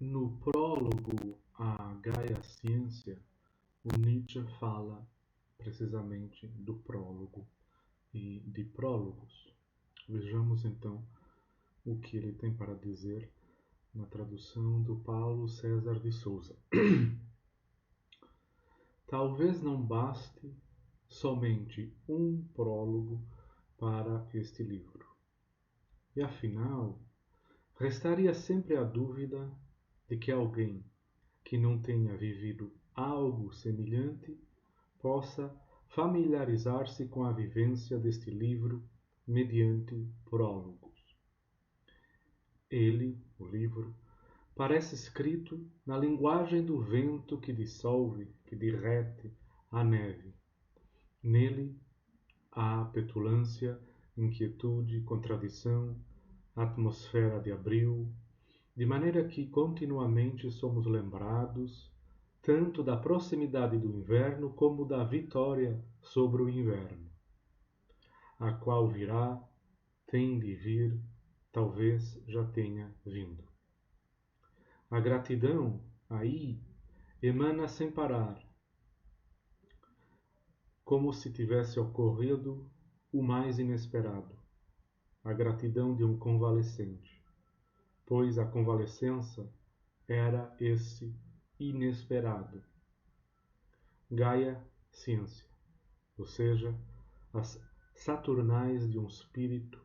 No prólogo à Gaia Ciência, o Nietzsche fala precisamente do prólogo e de prólogos. Vejamos então o que ele tem para dizer na tradução do Paulo César de Souza. Talvez não baste somente um prólogo para este livro. E afinal, restaria sempre a dúvida de que alguém que não tenha vivido algo semelhante possa familiarizar-se com a vivência deste livro mediante prólogos. Ele, o livro, parece escrito na linguagem do vento que dissolve, que derrete a neve. Nele há petulância, inquietude, contradição, atmosfera de abril, de maneira que continuamente somos lembrados tanto da proximidade do inverno como da vitória sobre o inverno, a qual virá, tem de vir, talvez já tenha vindo. A gratidão, aí, emana sem parar, como se tivesse ocorrido o mais inesperado, a gratidão de um convalescente, pois a convalescença era esse inesperado. Gaia Ciência, ou seja, as saturnais de um espírito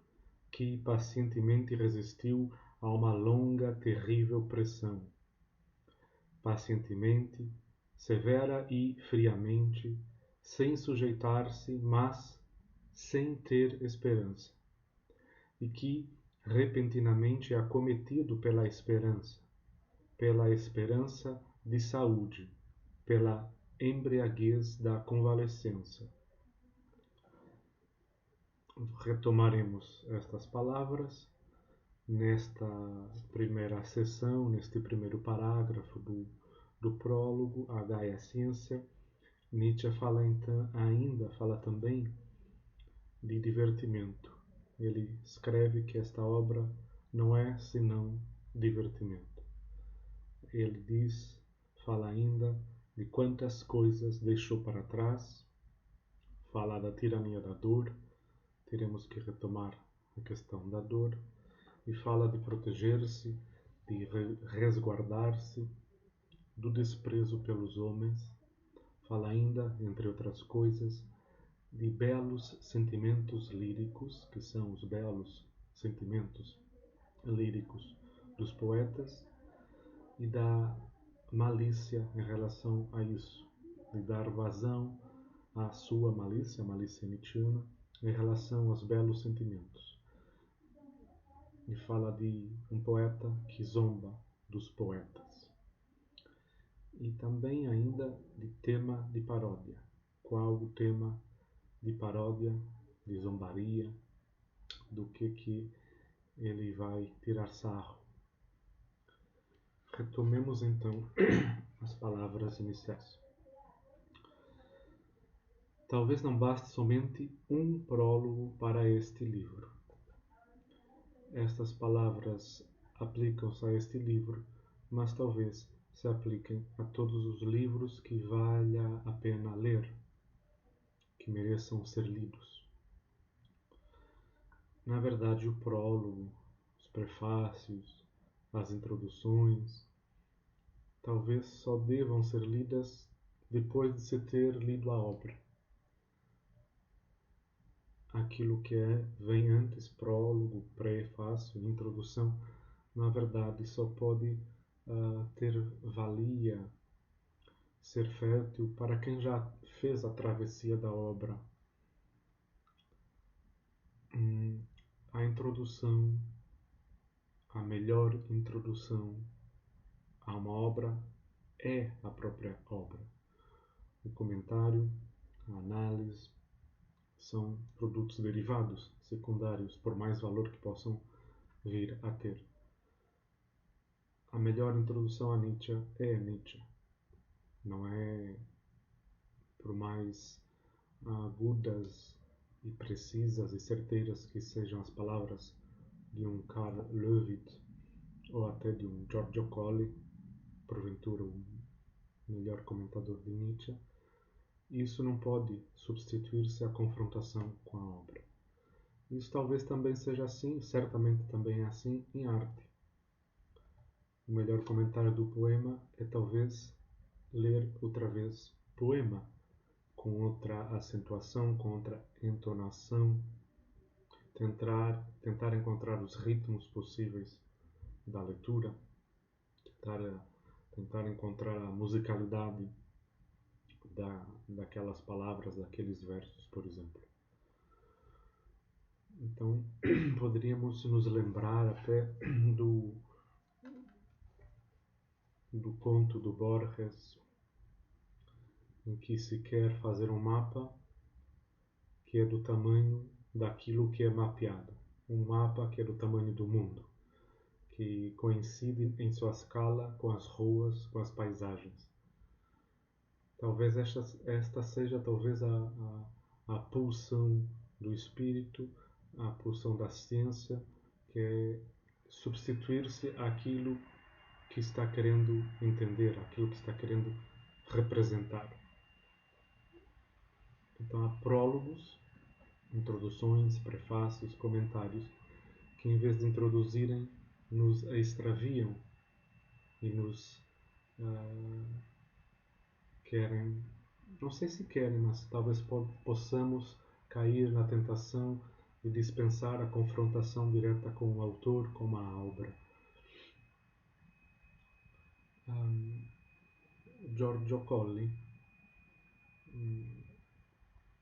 que pacientemente resistiu a uma longa, terrível pressão. Pacientemente, severa e friamente, sem sujeitar-se, mas sem ter esperança. E que repentinamente é acometido pela esperança de saúde, pela embriaguez da convalescença. Retomaremos estas palavras nesta primeira sessão, neste primeiro parágrafo do prólogo à Gaia Ciência. Nietzsche fala também de divertimento. Ele escreve que esta obra não é senão divertimento. Ele fala ainda de quantas coisas deixou para trás, fala da tirania da dor, teremos que retomar a questão da dor, e fala de proteger-se, de resguardar-se do desprezo pelos homens. Fala ainda, entre outras coisas, de belos sentimentos líricos, que são os belos sentimentos líricos dos poetas, e da malícia em relação a isso, de dar vazão à sua malícia, a malícia nietzschiana, em relação aos belos sentimentos. E fala de um poeta que zomba dos poetas. E também ainda de tema de paródia. Qual o tema de paródia, de zombaria, do que ele vai tirar sarro? Retomemos então as palavras iniciais. Talvez não baste somente um prólogo para este livro. Estas palavras aplicam-se a este livro, mas talvez se apliquem a todos os livros que valha a pena ler, que mereçam ser lidos. Na verdade, o prólogo, os prefácios, as introduções, talvez só devam ser lidas depois de se ter lido a obra. Aquilo que vem antes, prólogo, prefácio, introdução, na verdade só pode ter valia, ser fértil para quem já fez a travessia da obra. A introdução, a melhor introdução a uma obra é a própria obra. O comentário, a análise, são produtos derivados, secundários, por mais valor que possam vir a ter. A melhor introdução a Nietzsche é Nietzsche. Não é, por mais agudas e precisas e certeiras que sejam as palavras de um Karl Löwit ou até de um Giorgio Colli, porventura o melhor comentador de Nietzsche, isso não pode substituir-se à confrontação com a obra. Isso talvez também seja assim, certamente também é assim em arte. O melhor comentário do poema é talvez ler outra vez poema, com outra acentuação, com outra entonação, tentar encontrar os ritmos possíveis da leitura, tentar encontrar a musicalidade daquelas palavras, daqueles versos, por exemplo. Então, poderíamos nos lembrar até do conto do Borges, em que se quer fazer um mapa que é do tamanho daquilo que é mapeado. Um mapa que é do tamanho do mundo, que coincide em sua escala com as ruas, com as paisagens. Talvez esta seja talvez a pulsão do espírito, a pulsão da ciência, que é substituir-se àquilo que está querendo entender, àquilo que está querendo representar. Então há prólogos, introduções, prefácios, comentários, que em vez de introduzirem, nos extraviam e nos querem, não sei se querem, mas talvez possamos cair na tentação de dispensar a confrontação direta com o autor, com a obra. Giorgio Colli,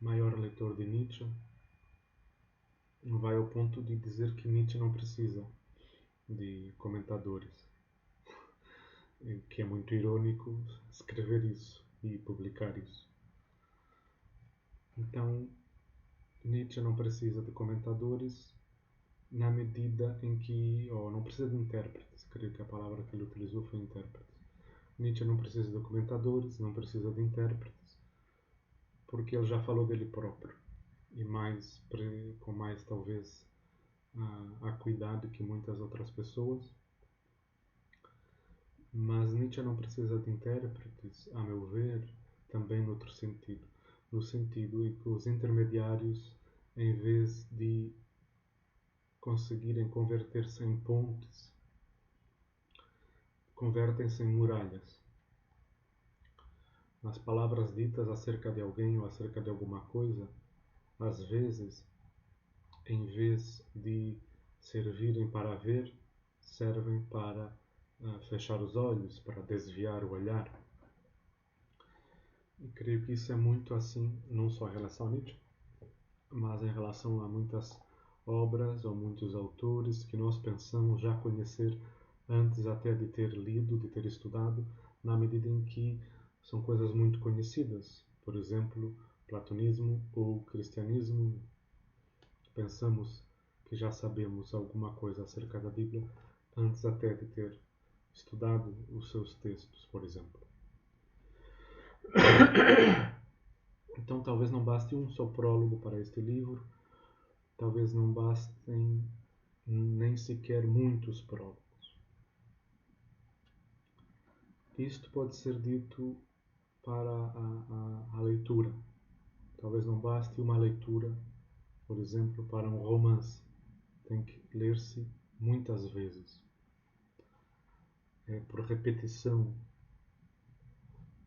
maior leitor de Nietzsche, vai ao ponto de dizer que Nietzsche não precisa de comentadores, que é muito irônico escrever isso e publicar isso. Então, Nietzsche não precisa de comentadores na medida em que, ou não precisa de intérpretes, creio que a palavra que ele utilizou foi intérpretes. Nietzsche não precisa de comentadores, não precisa de intérpretes, porque ele já falou dele próprio, e com mais talvez acuidade que muitas outras pessoas. Mas Nietzsche não precisa de intérpretes, a meu ver, também no outro sentido. No sentido em que os intermediários, em vez de conseguirem converter-se em pontes, convertem-se em muralhas. As palavras ditas acerca de alguém ou acerca de alguma coisa, às vezes, em vez de servirem para ver, servem para fechar os olhos, para desviar o olhar. E creio que isso é muito assim, não só em relação a Nietzsche, mas em relação a muitas obras ou muitos autores que nós pensamos já conhecer antes até de ter lido, de ter estudado, na medida em que são coisas muito conhecidas. Por exemplo, platonismo ou cristianismo. Pensamos que já sabemos alguma coisa acerca da Bíblia antes até de ter estudado os seus textos, por exemplo. Então talvez não baste um só prólogo para este livro, talvez não bastem nem sequer muitos prólogos. Isto pode ser dito para a leitura. Talvez não baste uma leitura, por exemplo, para um romance. Tem que ler-se muitas vezes. É por repetição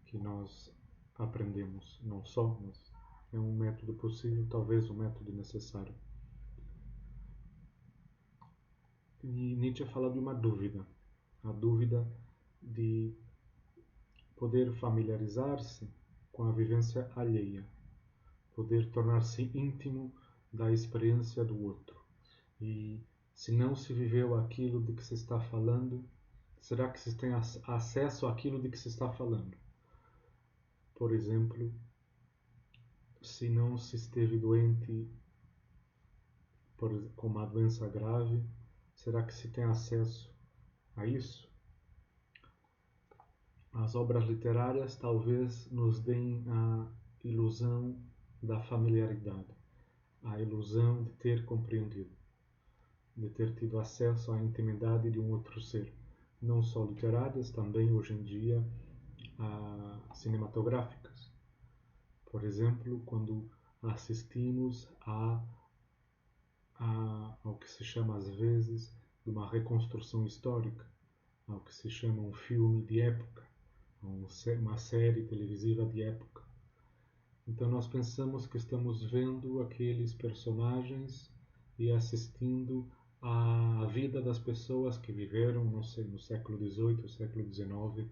que nós aprendemos, não só, mas é um método possível, talvez um método necessário. E Nietzsche fala de uma dúvida, a dúvida de poder familiarizar-se com a vivência alheia, poder tornar-se íntimo da experiência do outro. E se não se viveu aquilo de que se está falando, será que se tem acesso àquilo de que se está falando? Por exemplo, se não se esteve doente com uma doença grave, será que se tem acesso a isso? As obras literárias talvez nos deem a ilusão da familiaridade, a ilusão de ter compreendido, de ter tido acesso à intimidade de um outro ser. não só literárias, também hoje em dia cinematográficas. Por exemplo, quando assistimos ao que se chama às vezes de uma reconstrução histórica, ao que se chama um filme de época, uma série televisiva de época. Então nós pensamos que estamos vendo aqueles personagens e assistindo à vida das pessoas que viveram, não sei, no século XVIII, século XIX,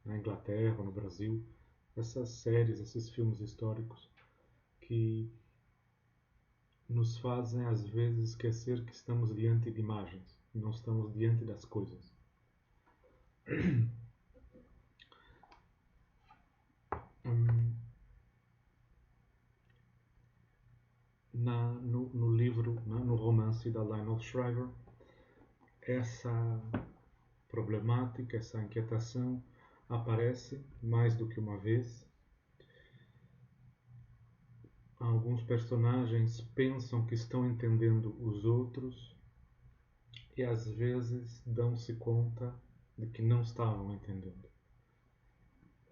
na Inglaterra ou no Brasil. Essas séries, esses filmes históricos que nos fazem às vezes esquecer que estamos diante de imagens, não estamos diante das coisas. No livro, no romance da Lionel Shriver, essa problemática, essa inquietação aparece mais do que uma vez. Alguns personagens pensam que estão entendendo os outros e às vezes dão-se conta de que não estavam entendendo.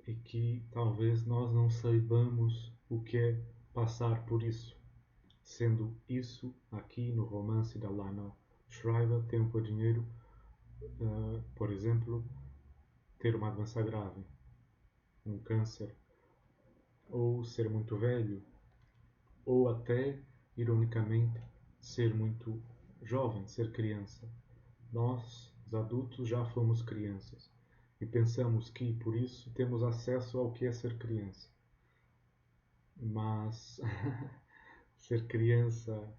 E que talvez nós não saibamos o que é passar por isso. Sendo isso, aqui no romance da Lionel Shriver, Tempo e Dinheiro, por exemplo, ter uma doença grave, um câncer, ou ser muito velho, ou até, ironicamente, ser muito jovem, ser criança. Nós, os adultos, já fomos crianças e pensamos que, por isso, temos acesso ao que é ser criança. Mas ser criança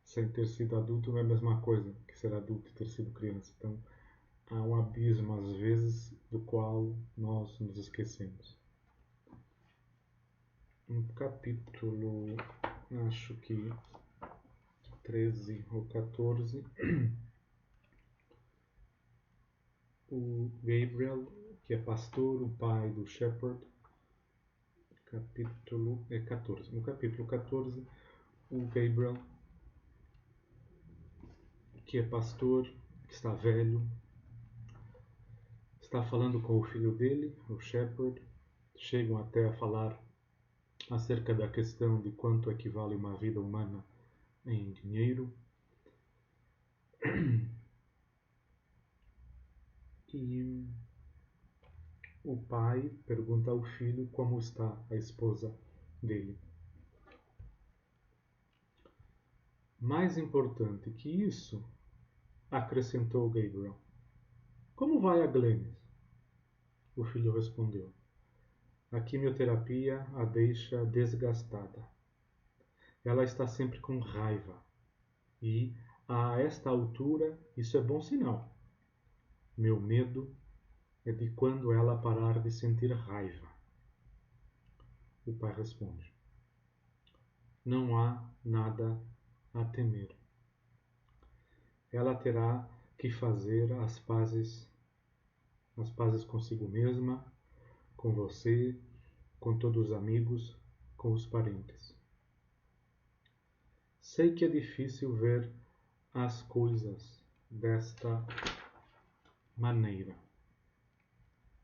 sem ter sido adulto não é a mesma coisa que ser adulto e ter sido criança. Então, há um abismo, às vezes, do qual nós nos esquecemos. No capítulo, acho que 13 ou 14, o Gabriel, que é pastor, o pai do Shepherd, capítulo 14. No capítulo 14, o Gabriel, que é pastor, que está velho, está falando com o filho dele, o Shepherd. Chegam até a falar acerca da questão de quanto equivale uma vida humana em dinheiro. E o pai pergunta ao filho como está a esposa dele. Mais importante que isso, acrescentou Gabriel, como vai a Glennis? O filho respondeu, a quimioterapia a deixa desgastada. Ela está sempre com raiva. E, a esta altura, isso é bom sinal. Meu medo é de quando ela parar de sentir raiva. O pai responde, não há nada a temer. Ela terá que fazer as pazes consigo mesma, com você, com todos os amigos, com os parentes. Sei que é difícil ver as coisas desta maneira,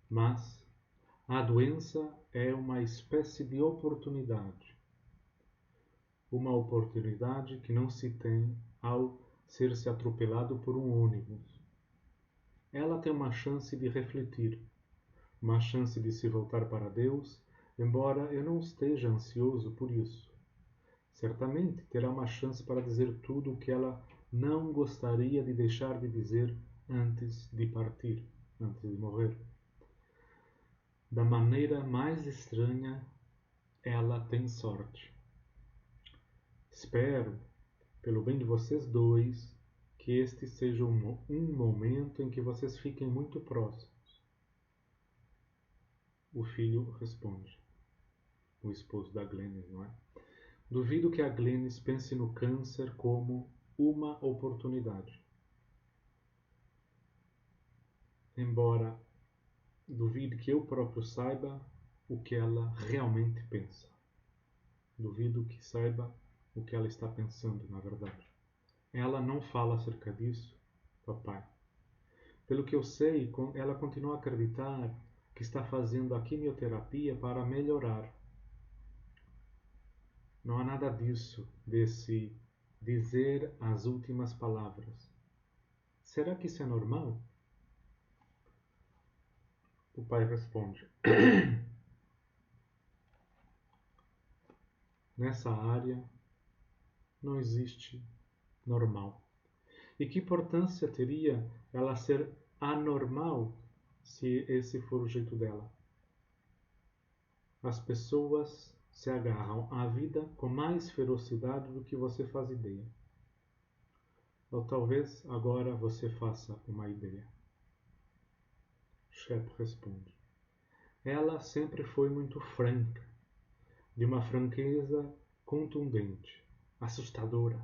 mas a doença é uma espécie de oportunidade. Uma oportunidade que não se tem ao ser-se atropelado por um ônibus. Ela tem uma chance de refletir, uma chance de se voltar para Deus, embora eu não esteja ansioso por isso. Certamente terá uma chance para dizer tudo o que ela não gostaria de deixar de dizer antes de partir, antes de morrer. Da maneira mais estranha, ela tem sorte. Espero, pelo bem de vocês dois, que este seja um momento em que vocês fiquem muito próximos. O filho responde, o esposo da Glennis, não é? Duvido que a Glennis pense no câncer como uma oportunidade. Embora duvide que eu próprio saiba o que ela realmente pensa. Duvido que saiba o que ela está pensando, na verdade. Ela não fala acerca disso, papai. Pelo que eu sei, ela continua a acreditar que está fazendo a quimioterapia para melhorar. Não há nada disso, desse dizer as últimas palavras. Será que isso é normal? O pai responde: nessa área não existe normal. E que importância teria ela ser anormal se esse for o jeito dela? As pessoas se agarram à vida com mais ferocidade do que você faz ideia. Ou talvez agora você faça uma ideia. Shep responde: ela sempre foi muito franca, de uma franqueza contundente, assustadora.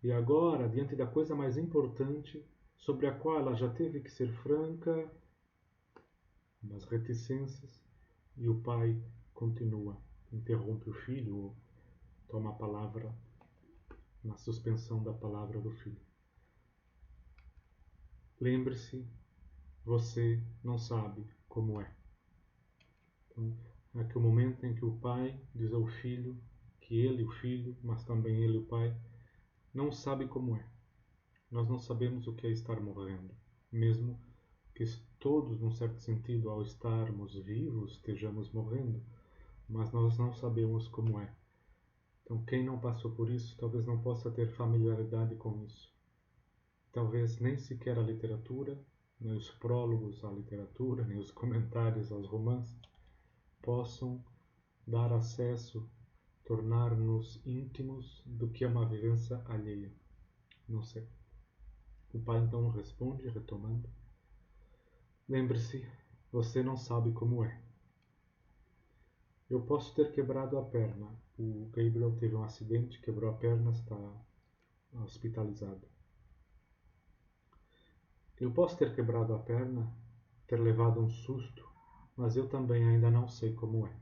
E agora, diante da coisa mais importante, sobre a qual ela já teve que ser franca, nas reticências, e o pai continua, interrompe o filho, ou toma a palavra na suspensão da palavra do filho. Lembre-se, você não sabe como é. Então, é aquele momento em que o pai diz ao filho que ele, o filho, mas também ele, o pai, não sabe como é. Nós não sabemos o que é estar morrendo, mesmo que todos, num certo sentido, ao estarmos vivos, estejamos morrendo, mas nós não sabemos como é. Então, quem não passou por isso, talvez não possa ter familiaridade com isso. Talvez nem sequer a literatura, nem os prólogos à literatura, nem os comentários aos romances, possam dar acesso, tornar-nos íntimos do que é uma vivência alheia. Não sei. O pai então responde, retomando: lembre-se, você não sabe como é. Eu posso ter quebrado a perna. O Gabriel teve um acidente, quebrou a perna, está hospitalizado. Eu posso ter quebrado a perna, ter levado um susto, mas eu também ainda não sei como é.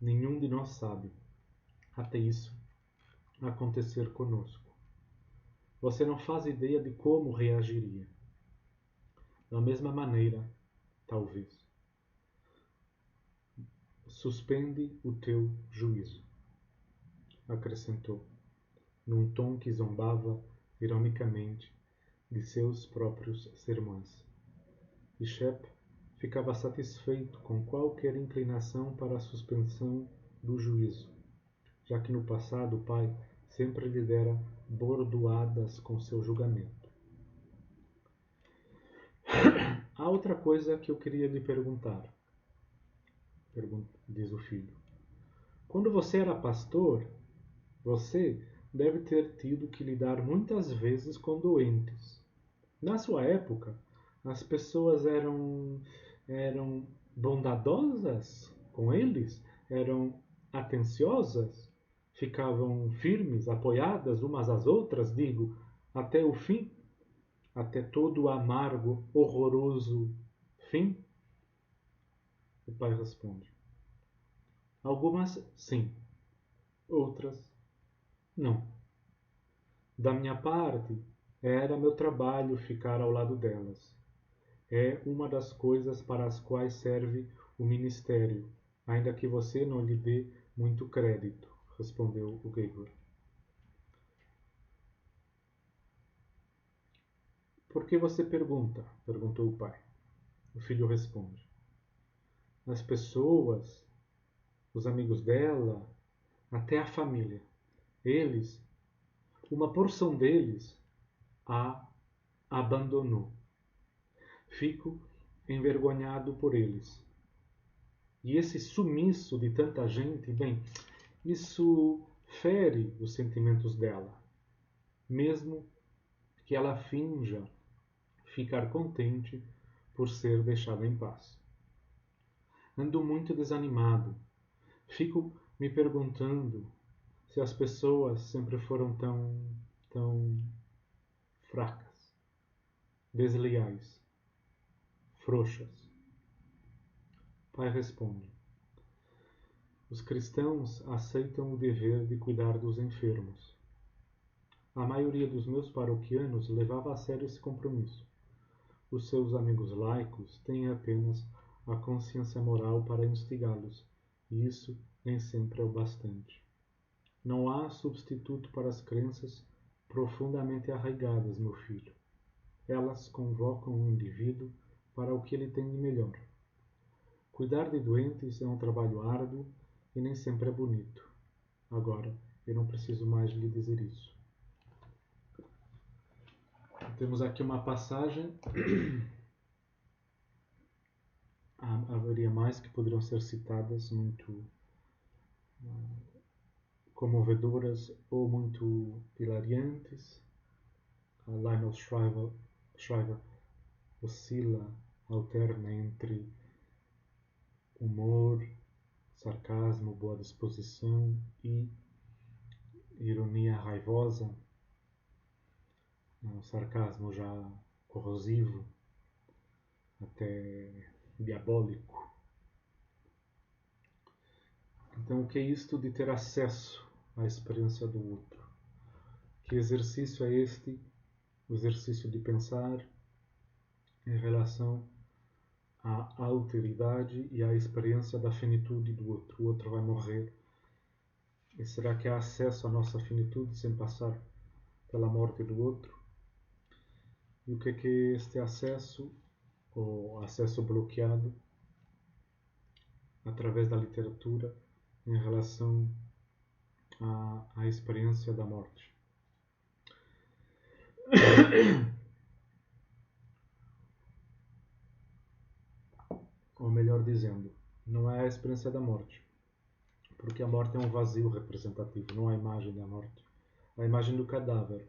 Nenhum de nós sabe, até isso acontecer conosco. Você não faz ideia de como reagiria. Da mesma maneira, talvez. Suspende o teu juízo, acrescentou, num tom que zombava ironicamente de seus próprios sermões. E Shep ficava satisfeito com qualquer inclinação para a suspensão do juízo, já que no passado o pai sempre lhe dera bordoadas com seu julgamento. Há outra coisa que eu queria lhe perguntar, diz o filho. Quando você era pastor, você deve ter tido que lidar muitas vezes com doentes. Na sua época, as pessoas eram bondadosas com eles, eram atenciosas, ficavam firmes, apoiadas umas às outras, digo, até o fim, até todo o amargo, horroroso fim? O pai responde: algumas sim, outras não. Da minha parte, era meu trabalho ficar ao lado delas. É uma das coisas para as quais serve o ministério, ainda que você não lhe dê muito crédito, respondeu o Gregor. Por que você pergunta? Perguntou o pai. O filho responde: as pessoas, os amigos dela, até a família, eles, uma porção deles, a abandonou. Fico envergonhado por eles. E esse sumiço de tanta gente, bem, isso fere os sentimentos dela, mesmo que ela finja ficar contente por ser deixada em paz. Ando muito desanimado. Fico me perguntando se as pessoas sempre foram tão fracas, desleais, frouxas. Pai responde: os cristãos aceitam o dever de cuidar dos enfermos. A maioria dos meus paroquianos levava a sério esse compromisso. Os seus amigos laicos têm apenas a consciência moral para instigá-los, e isso nem sempre é o bastante. Não há substituto para as crenças profundamente arraigadas, meu filho. Elas convocam o indivíduo para o que ele tem de melhor. Cuidar de doentes é um trabalho árduo e nem sempre é bonito. Agora, eu não preciso mais lhe dizer isso. Temos aqui uma passagem. Haveria mais que poderiam ser citadas, muito comovedoras ou muito hilariantes. Lionel Shriver oscila, alterna entre humor, sarcasmo, boa disposição e ironia raivosa, um sarcasmo já corrosivo, até diabólico. Então, o que é isto de ter acesso à experiência do outro? Que exercício é este? O exercício de pensar em relação à alteridade e à experiência da finitude do outro. O outro vai morrer. E será que há acesso à nossa finitude sem passar pela morte do outro? E o que é este acesso, ou acesso bloqueado, através da literatura, em relação à experiência da morte? Ou melhor dizendo, não é a experiência da morte, porque a morte é um vazio representativo, não há imagem da morte. A imagem do cadáver,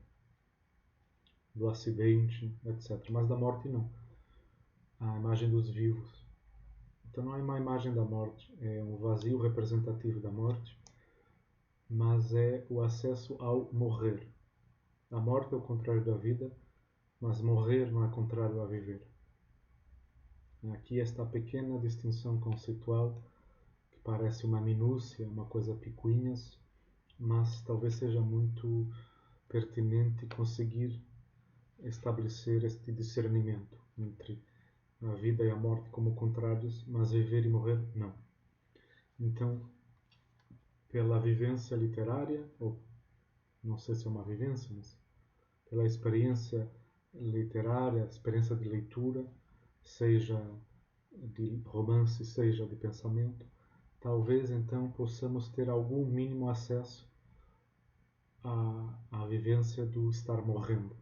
do acidente, etc. Mas da morte não. A imagem dos vivos. Então não é uma imagem da morte, é um vazio representativo da morte, mas é o acesso ao morrer. A morte é o contrário da vida, mas morrer não é contrário a viver. Aqui esta pequena distinção conceitual, que parece uma minúcia, uma coisa picuinhas, mas talvez seja muito pertinente conseguir estabelecer este discernimento entre a vida e a morte como contrários, mas viver e morrer não. Então, pela vivência literária, ou não sei se é uma vivência, mas pela experiência literária, experiência de leitura, seja de romance, seja de pensamento, talvez então possamos ter algum mínimo acesso à vivência do estar morrendo.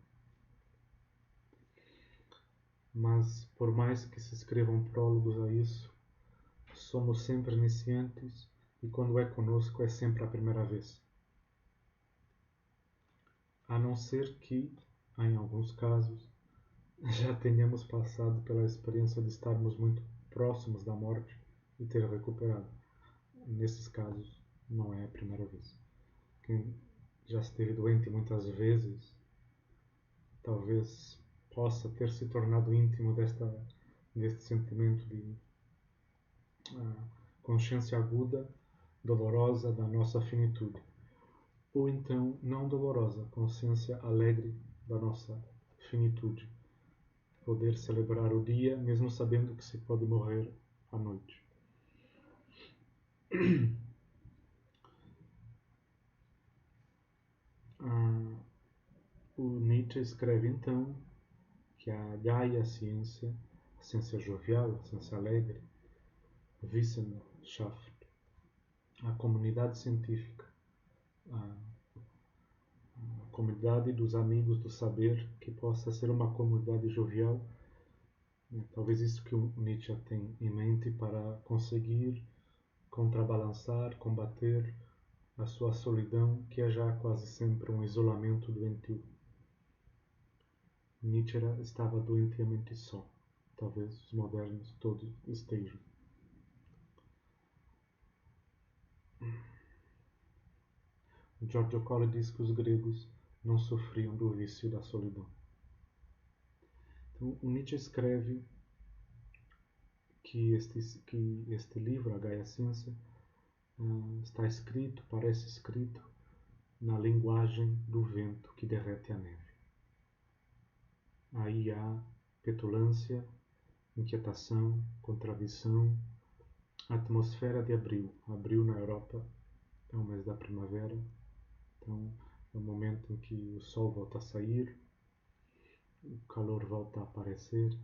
Mas, por mais que se escrevam prólogos a isso, somos sempre iniciantes e quando é conosco é sempre a primeira vez. A não ser que, em alguns casos, já tenhamos passado pela experiência de estarmos muito próximos da morte e ter recuperado. Nesses casos, não é a primeira vez. Quem já esteve doente muitas vezes, talvez possa ter se tornado íntimo deste sentimento de consciência aguda, dolorosa da nossa finitude. Ou então, não dolorosa, consciência alegre da nossa finitude. Poder celebrar o dia, mesmo sabendo que se pode morrer à noite. O Nietzsche escreve então que a Gaia ciência, a ciência jovial, a ciência alegre, Wissenschaft, a comunidade científica, a comunidade dos amigos do saber, que possa ser uma comunidade jovial. Talvez isso que o Nietzsche tem em mente para conseguir contrabalançar, combater a sua solidão, que é já quase sempre um isolamento doentio. Nietzsche estava doentiamente só. Talvez os modernos todos estejam. Giorgio Colli diz que os gregos não sofriam do vício da solidão. Então, o Nietzsche escreve que este livro, A Gaia Ciência, está escrito, parece escrito, na linguagem do vento que derrete a neve. Aí há petulância, inquietação, contradição, atmosfera de abril. Abril na Europa é o mês da primavera, então é o momento em que o sol volta a sair, o calor volta a aparecer,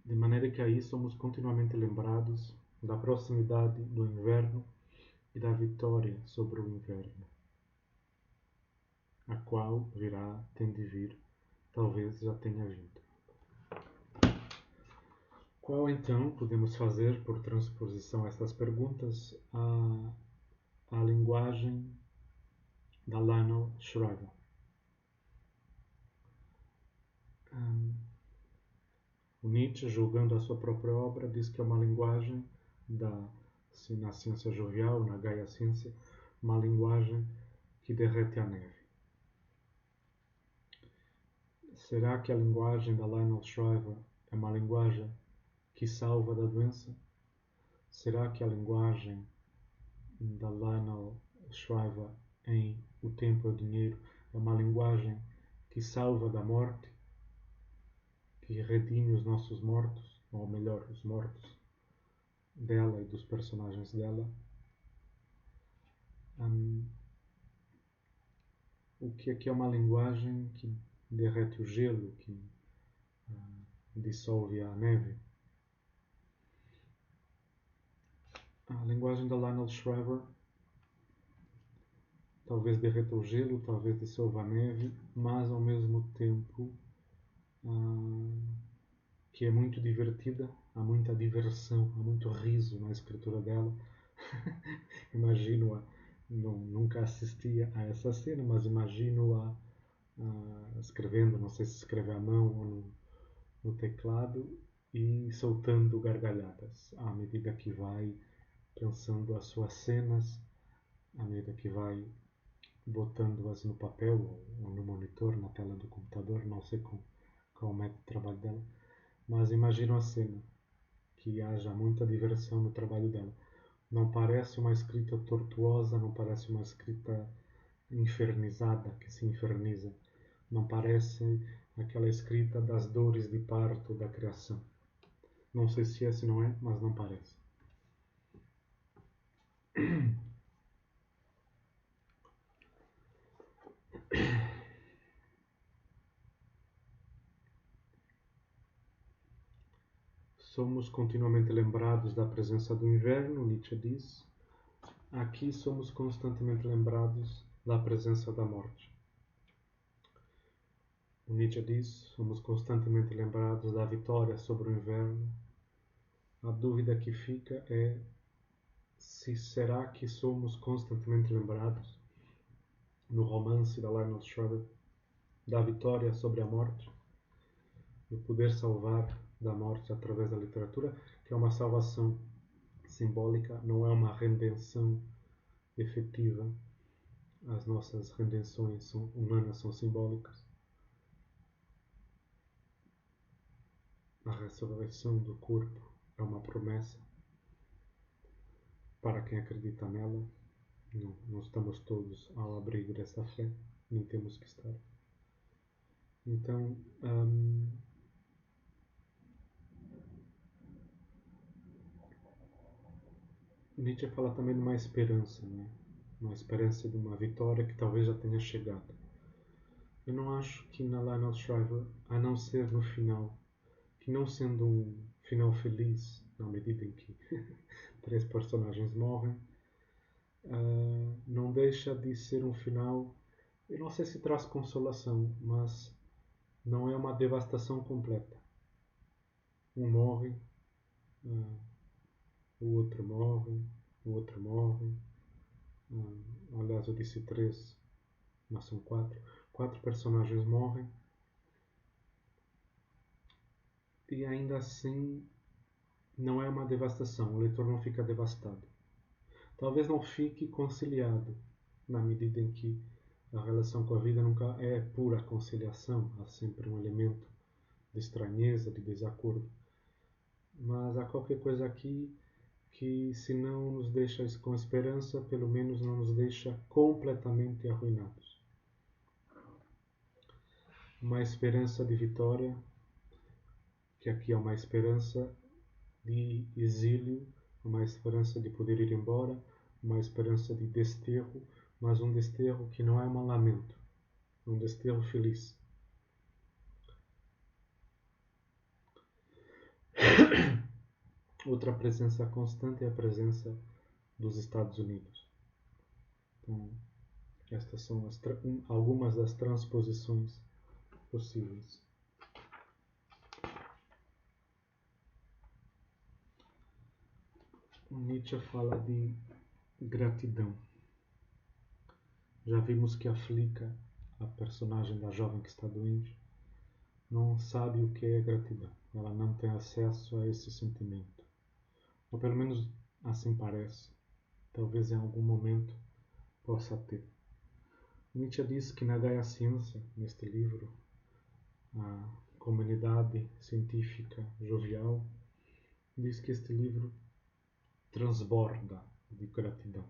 de maneira que aí somos continuamente lembrados da proximidade do inverno e da vitória sobre o inverno, a qual virá, tem de vir, talvez já tenha vindo. Qual então podemos fazer, por transposição a estas perguntas, a linguagem da Lionel Shriver? O Nietzsche, julgando a sua própria obra, diz que é uma linguagem na ciência jovial, na Gaia Ciência, uma linguagem que derrete a neve. Será que a linguagem da Lionel Shriver é uma linguagem que salva da doença? Será que a linguagem da Lionel Shriver em O Tempo é o Dinheiro é uma linguagem que salva da morte, que redime os nossos mortos, ou melhor, os mortos dela e dos personagens dela? O que aqui é uma linguagem que derrete o gelo, que dissolve a neve? A linguagem da Lionel Shriver talvez derreta o gelo, talvez dissolva a neve, mas ao mesmo tempo que é muito divertida, há muita diversão, há muito riso na escritura dela. Imagino-a, nunca assistia a essa cena, mas imagino-a escrevendo, não sei se escreve à mão ou no teclado, e soltando gargalhadas à medida que vai pensando as suas cenas, à medida que vai botando-as no papel ou no monitor, na tela do computador, não sei qual é o método de trabalho dela, mas imagino a cena, que haja muita diversão no trabalho dela. Não parece uma escrita tortuosa, não parece uma escrita infernizada, que se inferniza. Não parece aquela escrita das dores de parto da criação. Não sei se esse não é, mas não parece. Somos continuamente lembrados da presença do inverno, Nietzsche diz. Aqui somos constantemente lembrados da presença da morte. O Nietzsche diz, somos constantemente lembrados da vitória sobre o inverno. A dúvida que fica é se será que somos constantemente lembrados, no romance da Lionel Shriver, da vitória sobre a morte, do poder salvar da morte através da literatura, que é uma salvação simbólica, não é uma redenção efetiva. As nossas redenções humanas são simbólicas. A ressurreição do corpo é uma promessa para quem acredita nela. Não estamos todos ao abrigo dessa fé, nem temos que estar. Então, Nietzsche fala também de uma esperança, né? Uma esperança de uma vitória que talvez já tenha chegado. Eu não acho que na Lionel Shriver, a não ser no final, que não sendo um final feliz, na medida em que 3 personagens morrem, não deixa de ser um final, eu não sei se traz consolação, mas não é uma devastação completa. Um morre, o outro morre, o outro morre. Aliás, eu disse 3, mas são 4. 4 personagens morrem. E ainda assim não é uma devastação, o leitor não fica devastado. Talvez não fique conciliado, na medida em que a relação com a vida nunca é pura conciliação, há sempre um elemento de estranheza, de desacordo. Mas há qualquer coisa aqui que, se não nos deixa com esperança, pelo menos não nos deixa completamente arruinados. Uma esperança de vitória, que aqui é uma esperança de exílio, uma esperança de poder ir embora, uma esperança de desterro, mas um desterro que não é um lamento, é um desterro feliz. Outra presença constante é a presença dos Estados Unidos. Então, estas são algumas das transposições possíveis. Nietzsche fala de gratidão. Já vimos que a Flica, a personagem da jovem que está doente, não sabe o que é gratidão. Ela não tem acesso a esse sentimento. Ou pelo menos assim parece. Talvez em algum momento possa ter. Nietzsche diz que na Gaia Ciência, neste livro, a comunidade científica jovial, diz que este livro transborda de gratidão.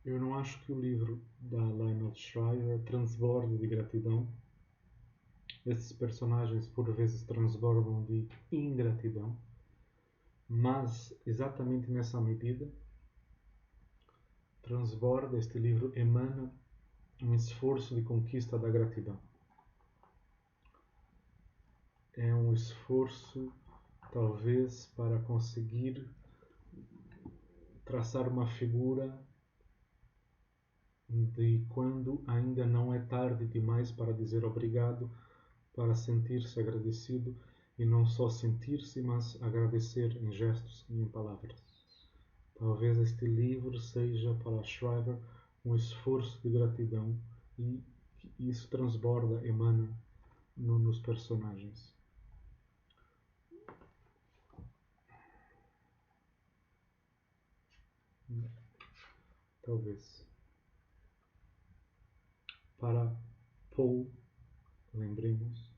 Eu não acho que o livro da Lionel Shriver transborde de gratidão. Esses personagens por vezes transbordam de ingratidão, mas exatamente nessa medida transborda, este livro emana um esforço de conquista da gratidão. É um esforço, talvez, para conseguir traçar uma figura de quando ainda não é tarde demais para dizer obrigado, para sentir-se agradecido, e não só sentir-se, mas agradecer em gestos e em palavras. Talvez este livro seja para Shriver um esforço de gratidão, e isso transborda, emana nos personagens. Talvez. Para Paul, lembremos,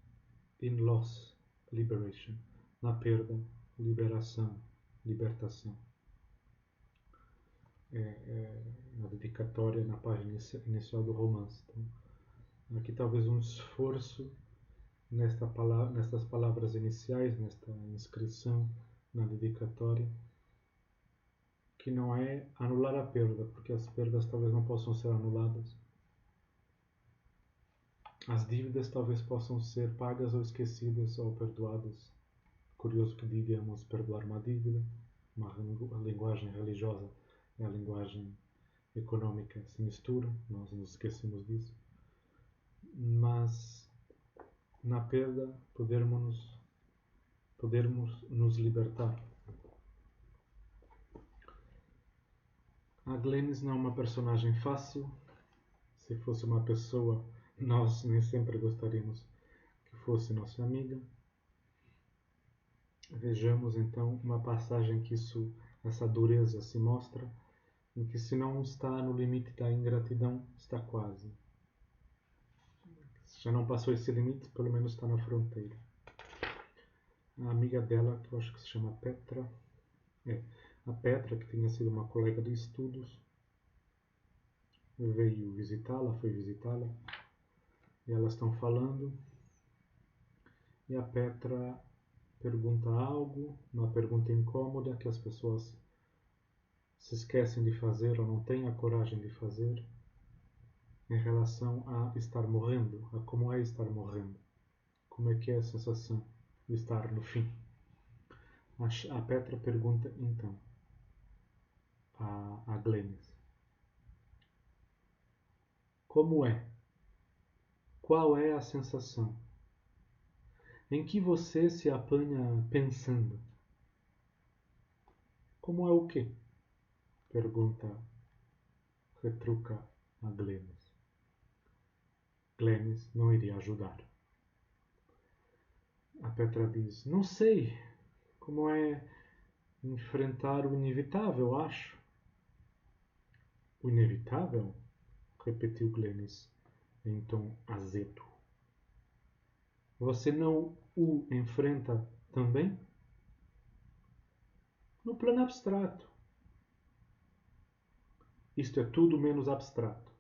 in loss, liberation, na perda, liberação, libertação. Na dedicatória, na página inicial do romance. Então, aqui talvez um esforço nestas palavras iniciais, nesta inscrição na dedicatória, que não é anular a perda, porque as perdas talvez não possam ser anuladas. As dívidas talvez possam ser pagas ou esquecidas ou perdoadas. Curioso que digamos perdoar uma dívida, a linguagem religiosa e a linguagem econômica se misturam, nós nos esquecemos disso. Mas na perda podermos nos libertar. A Glennis não é uma personagem fácil. Se fosse uma pessoa, nós nem sempre gostaríamos que fosse nossa amiga. Vejamos então uma passagem que essa dureza se mostra, em que, se não está no limite da ingratidão, está quase. Se já não passou esse limite, pelo menos está na fronteira. A amiga dela, que eu acho que se chama Petra, a Petra, que tinha sido uma colega de estudos, veio visitá-la, foi visitá-la, e elas estão falando, e a Petra pergunta algo, uma pergunta incômoda que as pessoas se esquecem de fazer ou não têm a coragem de fazer, em relação a estar morrendo, a como é estar morrendo, como é que é a sensação de estar no fim. A Petra pergunta então a Glennis: como é? Qual é a sensação? Em que você se apanha pensando? Como é o quê? Pergunta, retruca a Glennis. Glennis não iria ajudar. A Petra diz: não sei. Como é enfrentar o inevitável, acho. O inevitável? Repetiu Glennis em tom azedo. Você não o enfrenta também? no plano abstrato. Isto é tudo menos abstrato.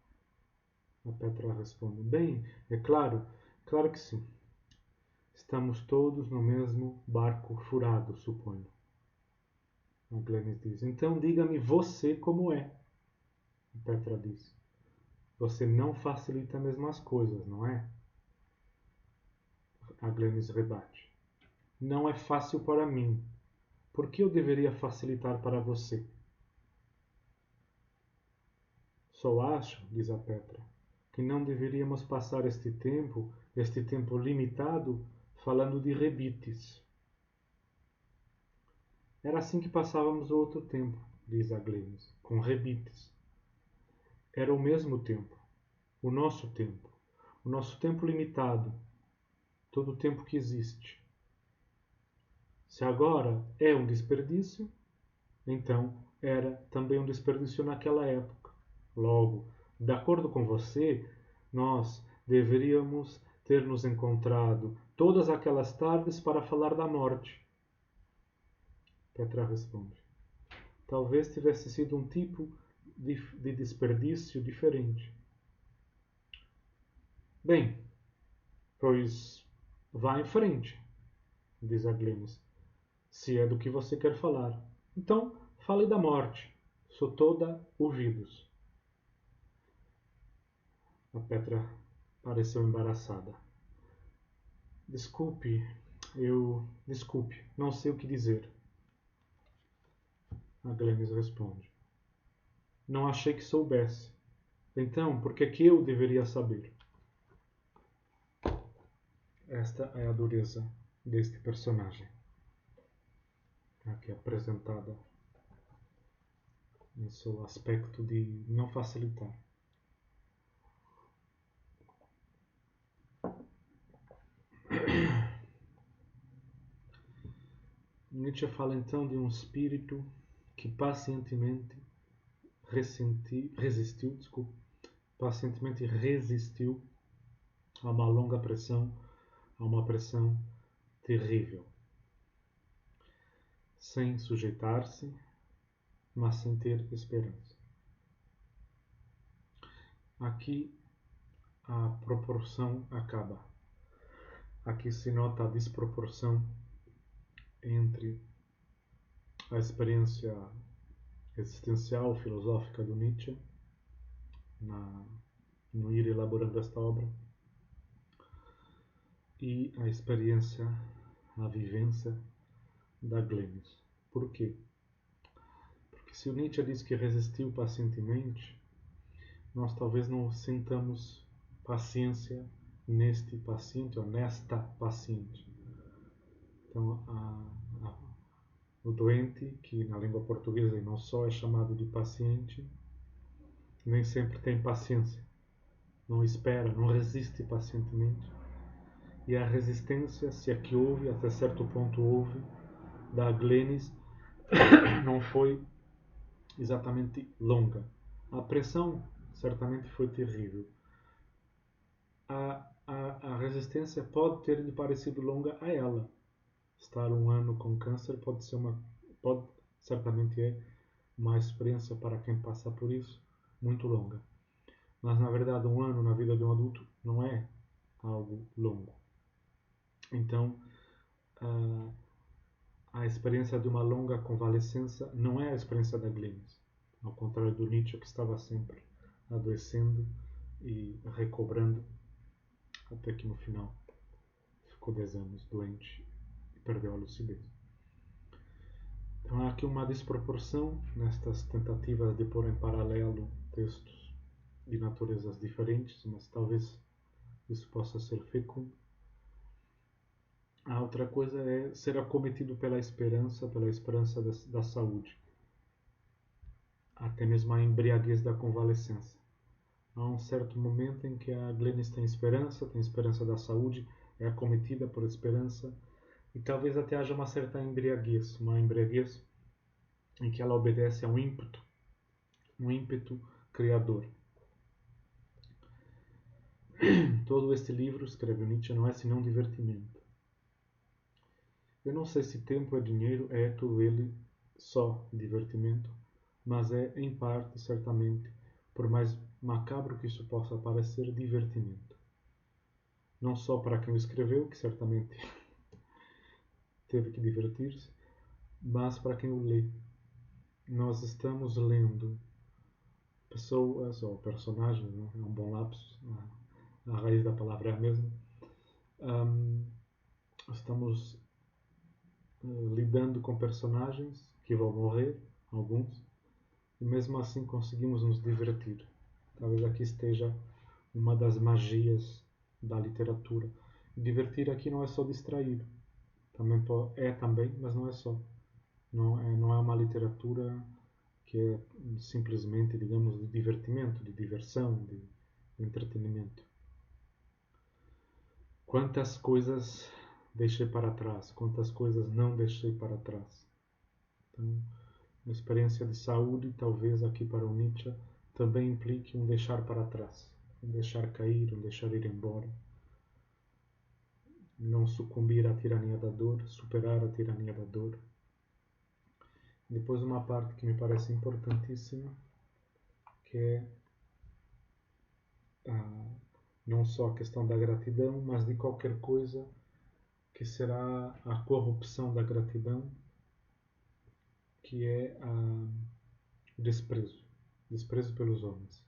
A Petra responde: bem, é claro, claro que sim. Estamos todos no mesmo barco furado, suponho. A Glennis diz: então diga-me você como é. A Petra diz: você não facilita as mesmas coisas, não é? A Glennis rebate: não é fácil para mim. Por que eu deveria facilitar para você? Só acho, diz a Petra, que não deveríamos passar este tempo limitado, falando de rebites. Era assim que passávamos o outro tempo, diz a Glennis, com rebites. Era o mesmo tempo, o nosso tempo limitado, todo o tempo que existe. Se agora é um desperdício, então era também um desperdício naquela época. Logo, de acordo com você, nós deveríamos ter nos encontrado todas aquelas tardes para falar da morte. Petra responde: talvez tivesse sido um tipo de desperdício diferente. Bem, pois vá em frente, diz a Glennis, se é do que você quer falar. Então, fale da morte. Sou toda ouvidos. A Petra pareceu embaraçada. Desculpe, não sei o que dizer. A Glennis responde: não achei que soubesse. Então, por que eu deveria saber? Esta é a dureza deste personagem, aqui apresentada em seu aspecto de não facilitar. Nietzsche fala então de um espírito que pacientemente resistiu a uma longa pressão, a uma pressão terrível, sem sujeitar-se, mas sem ter esperança. Aqui a proporção acaba. Aqui se nota a desproporção entre a experiência existencial, filosófica do Nietzsche, no ir elaborando esta obra, e a experiência, a vivência da Glennis. Por quê? Porque se o Nietzsche diz que resistiu pacientemente, nós talvez não sintamos paciência neste paciente ou nesta paciente. Então, o doente, que na língua portuguesa e não só é chamado de paciente, nem sempre tem paciência, não espera, não resiste pacientemente. E a resistência, se é que houve, até certo ponto houve, da Glennis, não foi exatamente longa. A pressão certamente foi terrível. A resistência pode ter lhe parecido longa a ela. Estar um ano com câncer certamente é uma experiência para quem passa por isso muito longa. Mas na verdade um ano na vida de um adulto não é algo longo. Então a experiência de uma longa convalescença não é a experiência da Glennis. Ao contrário do Nietzsche, que estava sempre adoecendo e recobrando, até que no final ficou 10 anos doente e perdeu a lucidez. Então há aqui uma desproporção nestas tentativas de pôr em paralelo textos de naturezas diferentes, mas talvez isso possa ser fecundo. A outra coisa é ser acometido pela esperança da saúde, até mesmo a embriaguez da convalescença. Há um certo momento em que a Glennis tem esperança da saúde, é acometida por esperança, e talvez até haja uma certa embriaguez, em que ela obedece a um ímpeto criador. Todo este livro, escreve Nietzsche, não é senão um divertimento. Eu não sei se tempo é dinheiro, tudo ele só divertimento, mas é, em parte, certamente, por mais macabro que isso possa parecer, divertimento. Não só para quem o escreveu, que certamente teve que divertir-se, mas para quem o lê. Nós estamos lendo pessoas ou personagens, né? É um bom lapso, a raiz da palavra é a mesma. Estamos lidando com personagens que vão morrer, alguns, e mesmo assim conseguimos nos divertir. Talvez aqui esteja uma das magias da literatura. Divertir aqui não é só distrair, também, mas não é só. Não é uma literatura que é simplesmente, digamos, de divertimento, de diversão, de entretenimento. Quantas coisas deixei para trás, quantas coisas não deixei para trás. Então, uma experiência de saúde, talvez aqui para o Nietzsche, também implique um deixar para trás, um deixar cair, um deixar ir embora. Não sucumbir à tirania da dor, superar a tirania da dor. Depois uma parte que me parece importantíssima, que é não só a questão da gratidão, mas de qualquer coisa que será a corrupção da gratidão, que é o desprezo pelos homens.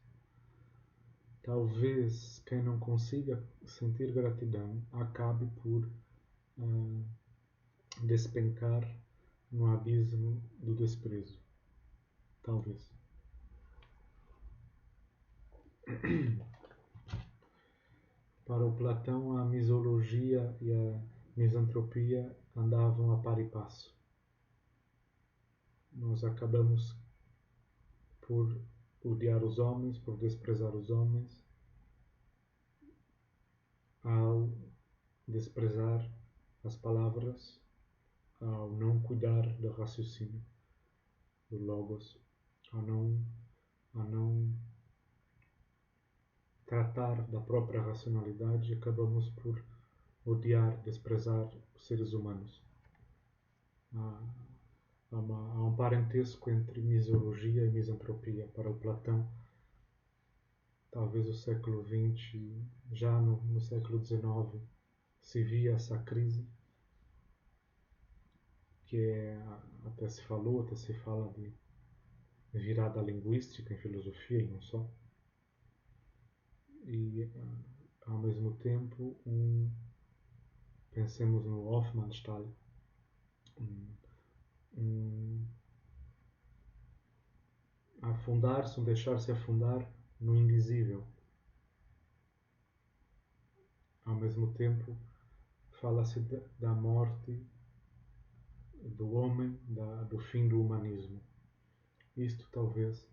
Talvez quem não consiga sentir gratidão acabe por despencar no abismo do desprezo. Talvez. Para o Platão, a misologia e a misantropia andavam a par e passo. Nós acabamos por odiar os homens, por desprezar os homens, ao desprezar as palavras, ao não cuidar do raciocínio, do logos, ao não tratar da própria racionalidade, acabamos por odiar, desprezar os seres humanos. Há um parentesco entre misologia e misantropia. Para o Platão, talvez o século XX, já no século XIX, se via essa crise, que até se fala de virada linguística em filosofia e não só. E, ao mesmo tempo, pensemos no Hofmannsthal, afundar-se, deixar-se afundar no indizível. Ao mesmo tempo, fala-se da morte do homem, do fim do humanismo. Isto talvez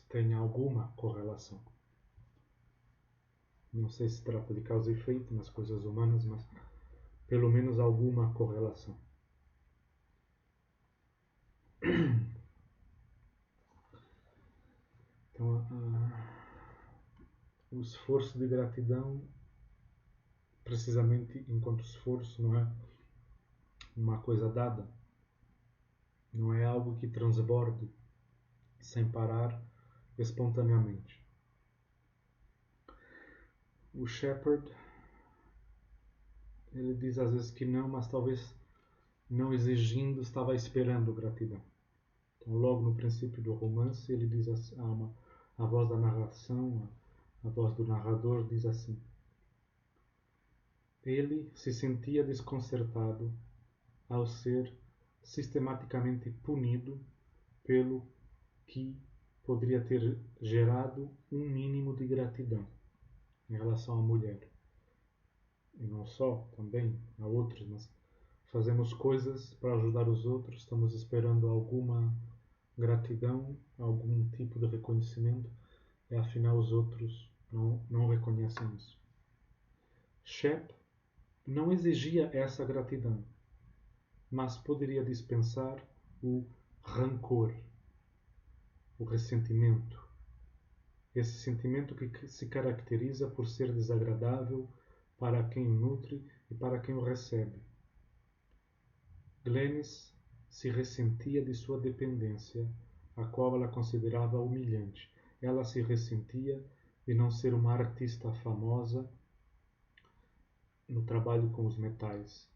tenha alguma correlação. Não sei se trata de causa e efeito nas coisas humanas, mas pelo menos alguma correlação. Então, o esforço de gratidão, precisamente enquanto esforço, não é uma coisa dada, não é algo que transborde sem parar espontaneamente. O Shepard, ele diz às vezes que não, mas talvez não exigindo, estava esperando gratidão. Então, logo no princípio do romance, ele diz assim, a voz da narração, a voz do narrador diz assim: ele se sentia desconcertado ao ser sistematicamente punido pelo que poderia ter gerado um mínimo de gratidão em relação à mulher. E não só, também há outros, mas fazemos coisas para ajudar os outros, estamos esperando alguma gratidão, algum tipo de reconhecimento, e afinal os outros não reconhecem isso. Shep não exigia essa gratidão, mas poderia dispensar o rancor, o ressentimento, esse sentimento que se caracteriza por ser desagradável para quem o nutre e para quem o recebe. Glenis se ressentia de sua dependência, a qual ela considerava humilhante. Ela se ressentia de não ser uma artista famosa no trabalho com os metais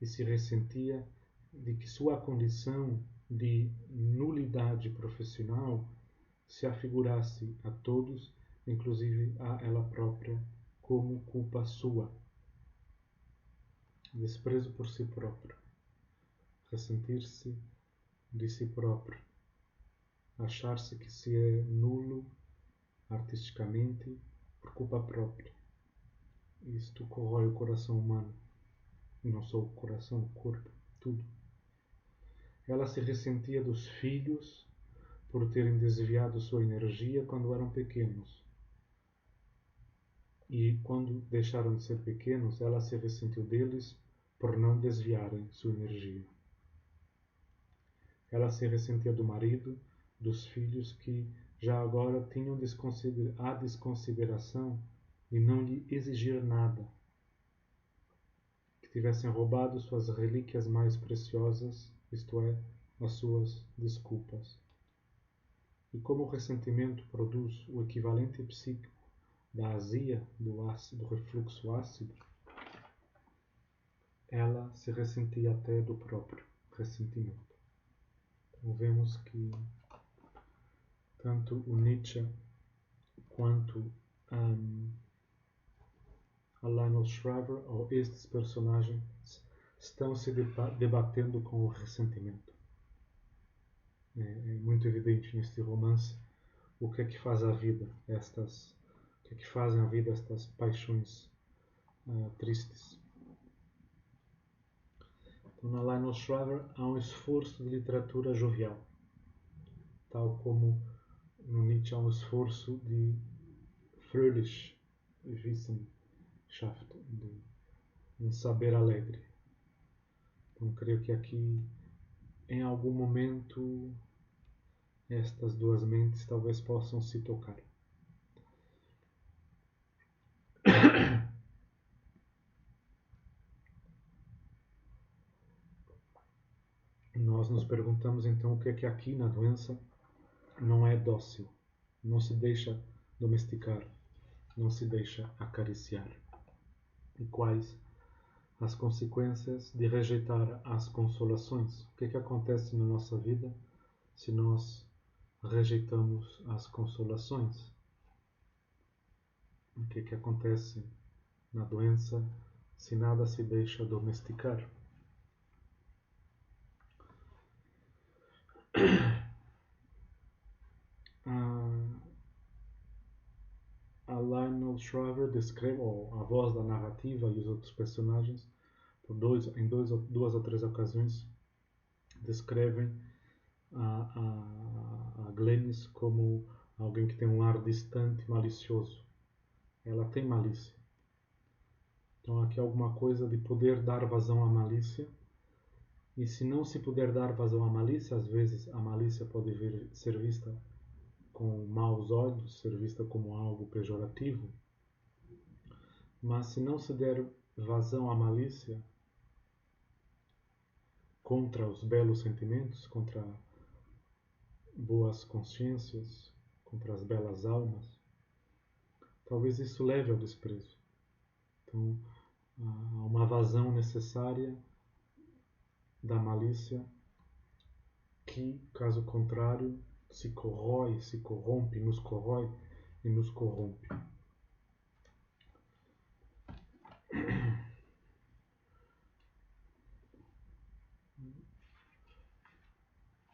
e se ressentia de que sua condição de nulidade profissional se afigurasse a todos, inclusive a ela própria, como culpa sua. Desprezo por si próprio, ressentir-se de si próprio, achar-se que se é nulo artisticamente por culpa própria. Isto corrói o coração humano, e não só o coração, o corpo, tudo. Ela se ressentia dos filhos por terem desviado sua energia quando eram pequenos. E quando deixaram de ser pequenos, ela se ressentiu deles por não desviarem sua energia. Ela se ressentia do marido, dos filhos que já agora tinham a desconsideração de não lhe exigir nada, que tivessem roubado suas relíquias mais preciosas, isto é, as suas desculpas. E como o ressentimento produz o equivalente psíquico da azia, do refluxo ácido, ela se ressentia até do próprio ressentimento. Então vemos que tanto o Nietzsche quanto a Lionel Shriver, ou estes personagens, estão se debatendo com o ressentimento. É muito evidente neste romance o que é que faz a vida, o que é que fazem a vida estas paixões tristes. Então, na Lionel Shriver há um esforço de literatura jovial, tal como no Nietzsche há um esforço de fröhlich Wissenschaft, de um saber alegre. Então, creio que aqui, em algum momento, estas duas mentes talvez possam se tocar. Nós nos perguntamos então o que é que aqui na doença não é dócil, não se deixa domesticar, não se deixa acariciar. E quais as consequências de rejeitar as consolações? O que é que acontece na nossa vida se nós rejeitamos as consolações? O que é que acontece na doença se nada se deixa domesticar? A Lionel Shriver descreve, ou a voz da narrativa e os outros personagens, em duas ou três ocasiões, descrevem a Glennis como alguém que tem um ar distante, malicioso. Ela tem malícia. Então aqui há alguma coisa de poder dar vazão à malícia. E se não se puder dar vazão à malícia, às vezes a malícia pode ser vista com maus olhos, ser vista como algo pejorativo. Mas se não se der vazão à malícia contra os belos sentimentos, contra boas consciências, contra as belas almas, talvez isso leve ao desprezo. Então, há uma vazão necessária da malícia que, caso contrário, se corrói, se corrompe, nos corrói e nos corrompe.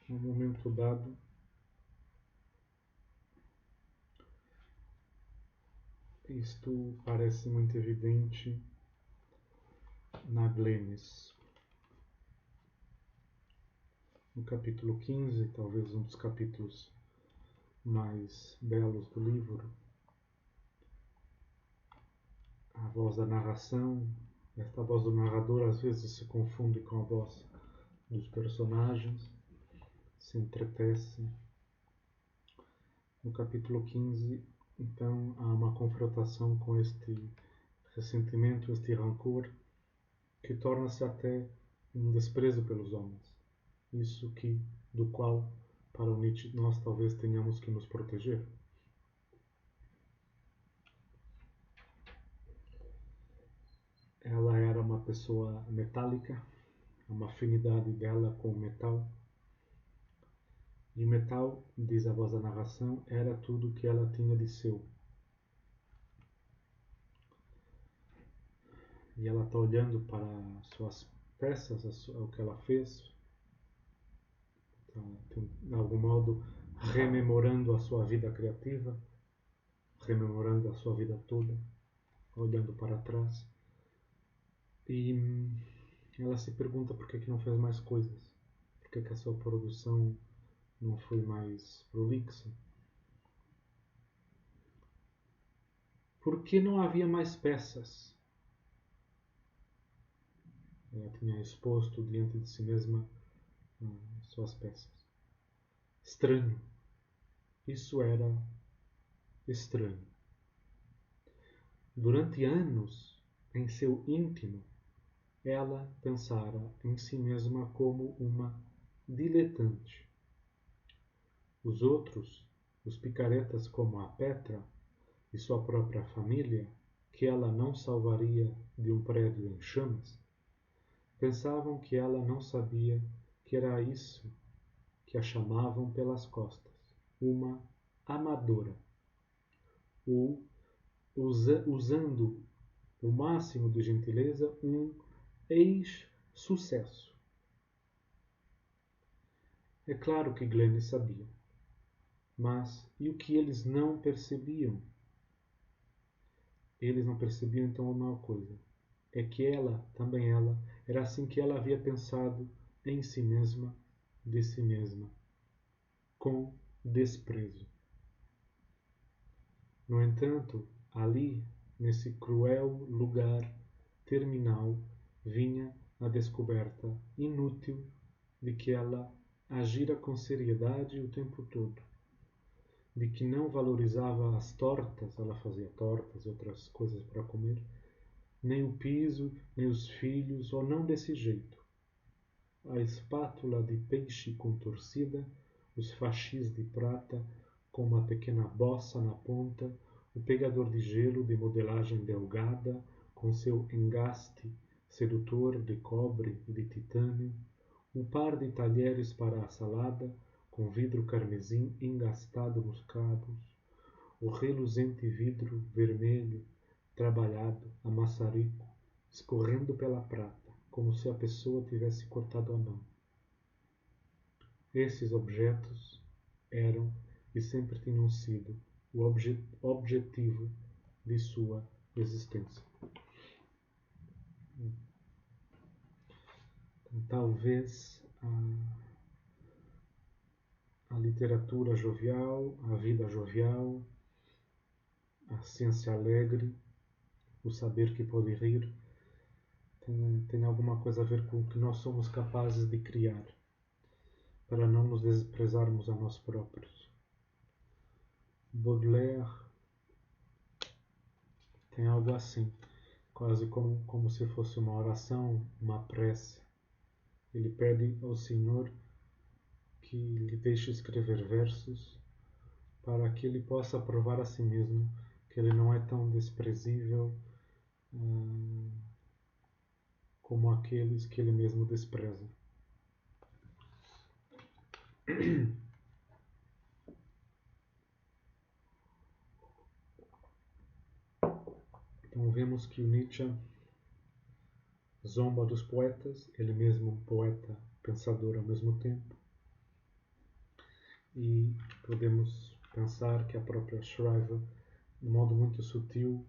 Num momento dado, isto parece muito evidente na Glennis. No capítulo 15, talvez um dos capítulos mais belos do livro, a voz da narração, esta voz do narrador às vezes se confunde com a voz dos personagens, se entretece. No capítulo 15, então, há uma confrontação com este ressentimento, este rancor, que torna-se até um desprezo pelos homens. isso do qual, para o Nietzsche, nós talvez tenhamos que nos proteger. Ela era uma pessoa metálica, uma afinidade dela com o metal. E o metal, diz a voz da narração, era tudo o que ela tinha de seu. E ela está olhando para suas peças, o que ela fez, tá, de algum modo rememorando a sua vida criativa, rememorando a sua vida toda, olhando para trás. E ela se pergunta por que não fez mais coisas, por que a sua produção não foi mais prolixa, por que não havia mais peças. Ela tinha exposto diante de si mesma suas peças. Estranho. Isso era estranho. Durante anos, em seu íntimo, ela pensara em si mesma como uma diletante. Os outros, os picaretas como a Petra e sua própria família, que ela não salvaria de um prédio em chamas, pensavam que ela não sabia que era isso que a chamavam pelas costas, uma amadora, ou, usando o máximo de gentileza, um ex-sucesso. É claro que Glenn sabia, mas e o que eles não percebiam? Eles não percebiam então uma coisa, é que ela, também ela, era assim que ela havia pensado em si mesma, de si mesma, com desprezo. No entanto, ali, nesse cruel lugar terminal, vinha a descoberta inútil de que ela agira com seriedade o tempo todo, de que não valorizava as tortas, ela fazia tortas e outras coisas para comer, nem o piso, nem os filhos, ou não desse jeito. A espátula de peixe contorcida, os faixis de prata com uma pequena bossa na ponta, o pegador de gelo de modelagem delgada com seu engaste sedutor de cobre e de titânio, o par de talheres para a salada com vidro carmesim engastado nos cabos, o reluzente vidro vermelho trabalhado a maçarico escorrendo pela prata, como se a pessoa tivesse cortado a mão. Esses objetos eram e sempre tinham sido o objetivo de sua existência. Então, talvez a literatura jovial, a vida jovial, a ciência alegre, o saber que pode rir, tem alguma coisa a ver com o que nós somos capazes de criar, para não nos desprezarmos a nós próprios. Baudelaire tem algo assim, quase como se fosse uma oração, uma prece. Ele pede ao Senhor que lhe deixe escrever versos para que ele possa provar a si mesmo que ele não é tão desprezível como aqueles que ele mesmo despreza. Então vemos que o Nietzsche zomba dos poetas, ele mesmo um poeta, pensador ao mesmo tempo, e podemos pensar que a própria Shriver, de modo muito sutil,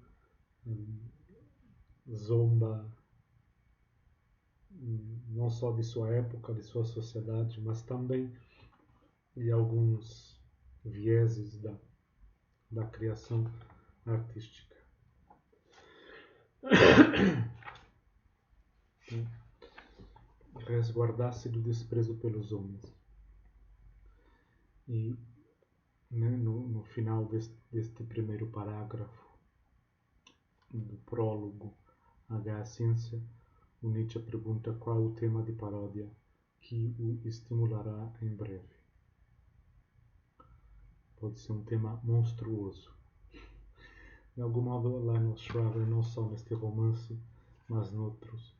zomba não só de sua época, de sua sociedade, mas também de alguns vieses da criação artística. Resguardar-se do desprezo pelos homens. E no final deste primeiro parágrafo do prólogo à ciência, o Nietzsche pergunta qual o tema de paródia que o estimulará em breve. Pode ser um tema monstruoso. De algum modo, Lionel Shriver, não só neste romance, mas noutros,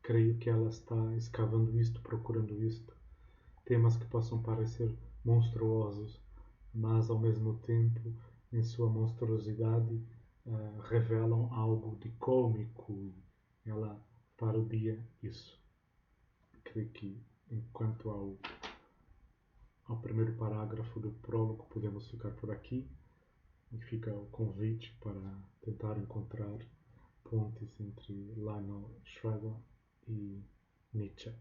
creio que ela está escavando isto, procurando isto. Temas que possam parecer monstruosos, mas ao mesmo tempo, em sua monstruosidade, revelam algo de cômico e ela parodia isso. Creio que, enquanto ao primeiro parágrafo do prólogo, podemos ficar por aqui e fica o convite para tentar encontrar pontes entre Lionel Shriver e Nietzsche.